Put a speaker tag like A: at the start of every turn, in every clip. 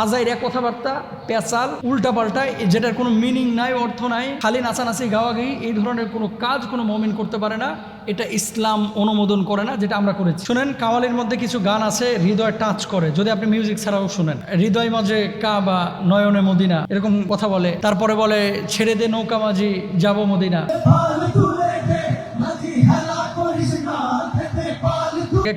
A: আজাইরা কথাবার্তা, পেঁচাল, উল্টাপাল্টা, যেটার কোনো মিনিং নাই, অর্থ নাই, খালি নাচানাচি গাওয়াগাই, এই ধরনের কোনো কাজ কোনো মুমিন করতে পারে না। এটা ইসলাম অনুমোদন করে না, যেটা আমরা করেছি। শুনেন, কাওয়ালির মধ্যে কিছু গান আছে হৃদয় টাচ করে, যদি আপনি মিউজিক ছাড়াও শুনেন। হৃদয় মাঝে কাবা, নয়নে মদিনা, এরকম কথা বলে। তারপরে বলে ছেড়ে দে নৌকা মাঝি, যাবো মদিনা।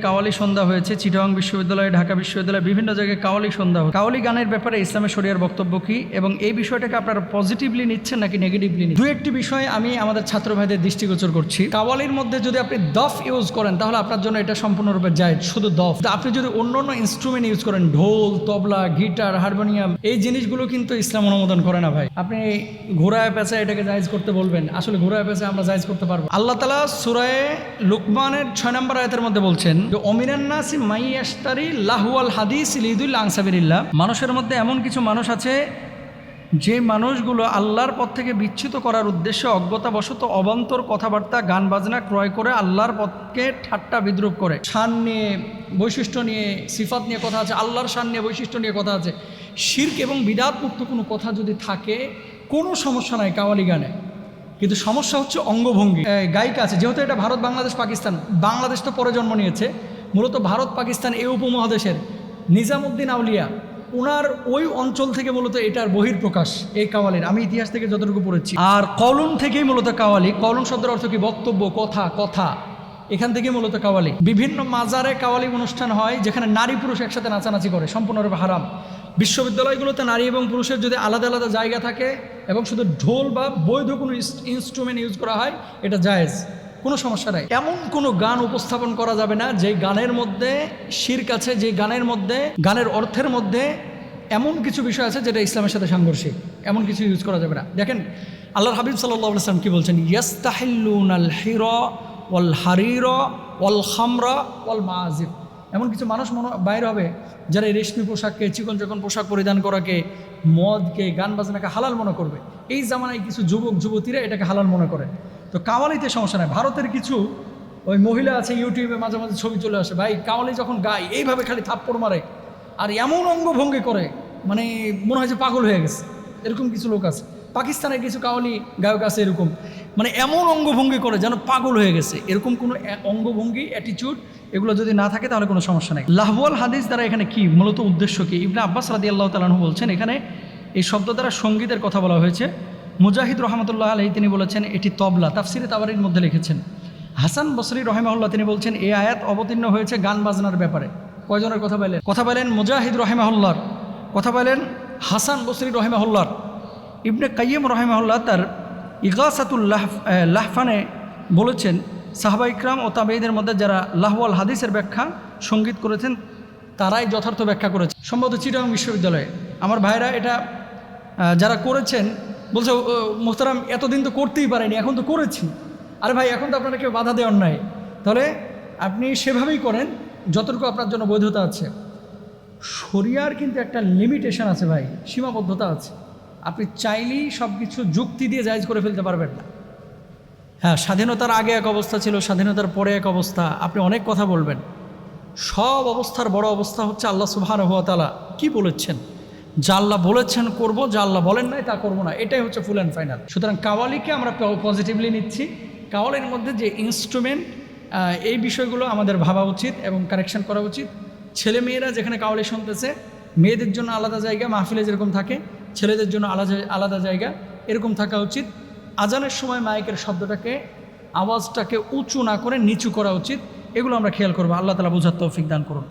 A: কাওয়ালি সন্ধ্যা হয়েছে চিটাগাং বিশ্ববিদ্যালয়, ঢাকা বিশ্ববিদ্যালয়, বিভিন্ন জায়গায় কাওয়ালি সন্ধ্যা। কাওয়ালি গানের ব্যাপারে ইসলামের শরিয়ার বক্তব্য কি এবং এই বিষয়টাকে আপনারা পজিটিভলি নিচ্ছেন নাকি নেগেটিভলি নিচ্ছেন? দু একটি বিষয় আমি আমাদের ছাত্র ভাইদের দৃষ্টিগোচর করছি। কাওয়ালির মধ্যে যদি আপনি দফ ইউজ করেন তাহলে আপনার জন্য এটা সম্পূর্ণরূপে জায়েজ, শুধু দফ। আপনি যদি অন্য ইনস্ট্রুমেন্ট ইউজ করেন, ঢোল, তবলা, গিটার, হারমোনিয়াম, এই জিনিসগুলো কিন্তু ইসলাম অনুমোদন করে না ভাই। আপনি ঘোড়ায় পেঁচায় এটাকে জায়েজ করতে বলবেন, আসলে ঘোড়ায় পেঁচায় আমরা জায়েজ করতে পারবো? আল্লাহ তাআলা সূরা লুকমানের 6 নম্বর আয়াতের মধ্যে বলছেন, মানুষের মধ্যে এমন কিছু মানুষ আছে যে মানুষগুলো আল্লাহর পথ থেকে বিচ্যুত করার উদ্দেশ্যে অজ্ঞতাবশত অবান্তর কথাবার্তা, গান বাজনা ক্রয় করে আল্লাহর পথকে ঠাট্টা বিদ্রুপ করে। শান নিয়ে, বৈশিষ্ট্য নিয়ে, সিফাত নিয়ে কথা আছে, আল্লাহর শান নিয়ে, বৈশিষ্ট্য নিয়ে কথা আছে। শিরক এবং বিদআত মুক্ত কোনো কথা যদি থাকে কোনো সমস্যা নাই কাওয়ালি গানে, কিন্তু সমস্যা হচ্ছে অঙ্গভঙ্গি। গায়িকা আছে, যেহেতু এটা ভারত, বাংলাদেশ, পাকিস্তান, বাংলাদেশ তো পরে জন্ম নিয়েছে, মূলত ভারত পাকিস্তান এই উপমহাদেশের নিজামুদ্দিন আউলিয়া, ওনার ওই অঞ্চল থেকে মূলত এটার বহির্প্রকাশ এই কাওয়ালির, আমি ইতিহাস থেকে যতটুকু পড়েছি। আর কওলুন থেকেই মূলত কাওয়ালি, কওলুন শব্দের অর্থ কি? বক্তব্য, কথা, কথা, এখান থেকে মূলত কাওয়ালি। বিভিন্ন মাজারে কাওয়ালি অনুষ্ঠান হয় যেখানে নারী পুরুষ একসাথে নাচানাচি করে, সম্পূর্ণরূপে হারাম। বিশ্ববিদ্যালয়গুলোতে নারী এবং পুরুষের যদি আলাদা আলাদা জায়গা থাকে এবং শুধু ঢোল বা বৈধ কোনো ইনস্ট্রুমেন্ট ইউজ করা হয়, এটা জায়েজ, কোনো সমস্যা নাই। এমন কোনো গান উপস্থাপন করা যাবে না যে গানের মধ্যে শিরক আছে, যে গানের মধ্যে, গানের অর্থের মধ্যে এমন কিছু বিষয় আছে যেটা ইসলামের সাথে সাংঘর্ষিক, এমন কিছু ইউজ করা যাবে না। দেখেন আল্লাহর হাবিব সাল্লাল্লাহু আলাইহি ওয়াসাল্লাম কি বলছেন, ইয়াস্তাহিল্লুনাল হিরা ওয়াল হারিরা ওয়াল খামরা ওয়াল মাআজিফ। এমন কিছু মানুষ বাইরে হবে যারা এই রেশমি পোশাককে, চিকন চিকন পোশাক পরিধান করাকে, মদকে, গান বাজনাকে হালাল মনে করবে। এই জামানায় কিছু যুবক যুবতীরা এটাকে হালাল মনে করে। তো কাওয়ালিতে সমস্যা নাই। ভারতের কিছু ওই মহিলা আছে, ইউটিউবে মাঝে মাঝে ছবি চলে আসে, ভাই কাওয়ালি যখন গায় এইভাবে খালি থাপ্পড় মারে আর এমন অঙ্গভঙ্গি করে, মানে মনে হয় যে পাগল হয়ে গেছে। এরকম কিছু লোক আছে। পাকিস্তানের কিছু কাওয়ালি গায়ক আছে এরকম, মানে এমন অঙ্গভঙ্গি করে যেন পাগল হয়ে গেছে। এরকম কোনো অঙ্গভঙ্গি, অ্যাটিটিউড, এগুলো যদি না থাকে তাহলে কোনো সমস্যা নেই। লাহওয়াল হাদিস দ্বারা এখানে কি মূলত উদ্দেশ্য কি? ইবনে আব্বাস রাদিয়াল্লাহু তাআলা আনহু বলছেন, এখানে এই শব্দ দ্বারা সঙ্গীতের কথা বলা হয়েছে। মুজাহিদ রহমতুল্লাহ আলাইহি তিনি বলেছেন এটি তবলা, তাফসিরে তাবারির মধ্যে লিখেছেন। হাসান বসরি রহিমাহুল্লাহ তিনি বলছেন এই আয়াত অবতীর্ণ হয়েছে গান বাজনার ব্যাপারে। কয়জনের কথা বলেন? কথা বলেন মুজাহিদ রহিমাহুল্লাহর, কথা বলেন হাসান বসরি রহিমাহুল্লাহর। ইবনে কাইয়িম রহিমাহুল্লাহ তার ইগাসাতুল লাহফানে বলেছেন, সাহাবা ইকরাম ও তাবেঈদের মধ্যে যারা লাহওয়াল হাদিসের ব্যাখ্যা সঙ্গীত করেছেন তারাই যথার্থ ব্যাখ্যা করেছে, সম্ভবত চিটাগাং বিশ্ববিদ্যালয়ে। আমার ভাইরা এটা যারা করেছেন বলছে, মোহতারাম এতদিন তো করতেই পারেনি, এখন তো করেছি। আরে ভাই, এখন তো আপনারা কেউ বাধা দেওয়ার নাই, তাহলে আপনি সেভাবেই করেন যতটুকু আপনার জন্য বৈধতা আছে। শরিয়ার কিন্তু একটা লিমিটেশন আছে ভাই, সীমাবদ্ধতা আছে। আপনি চাইলেই সব কিছু যুক্তি দিয়ে জায়েজ করে ফেলতে পারবেন না। হ্যাঁ, স্বাধীনতার আগে এক অবস্থা ছিল, স্বাধীনতার পরে এক অবস্থা, আপনি অনেক কথা বলবেন। সব অবস্থার বড় অবস্থা হচ্ছে আল্লাহ সুবহানাহু ওয়া তাআলা কি বলেছেন। যা আল্লাহ বলেছেন করব, যা আল্লাহ বলেন নাই তা করবো না, এটাই হচ্ছে ফুল অ্যান্ড ফাইনাল। সুতরাং কাওয়ালিকে আমরা পজিটিভলি নিচ্ছি। কাওয়ালির মধ্যে যে ইনস্ট্রুমেন্ট, এই বিষয়গুলো আমাদের ভাবা উচিত এবং কারেকশন করা উচিত। ছেলে মেয়েরা যেখানে কাওয়ালি শুনতেছে, মেয়েদের জন্য আলাদা জায়গা, মাহফিলে যেরকম থাকে, ছেলেদের জন্য আলাদা জায়গা, এরকম থাকা উচিত। আজানের সময় মাইকের শব্দটাকে, আওয়াজটাকে উঁচু না করে নিচু করা উচিত। এগুলো আমরা খেয়াল করবো। আল্লাহ তাআলা বুঝার তৌফিক দান করুন।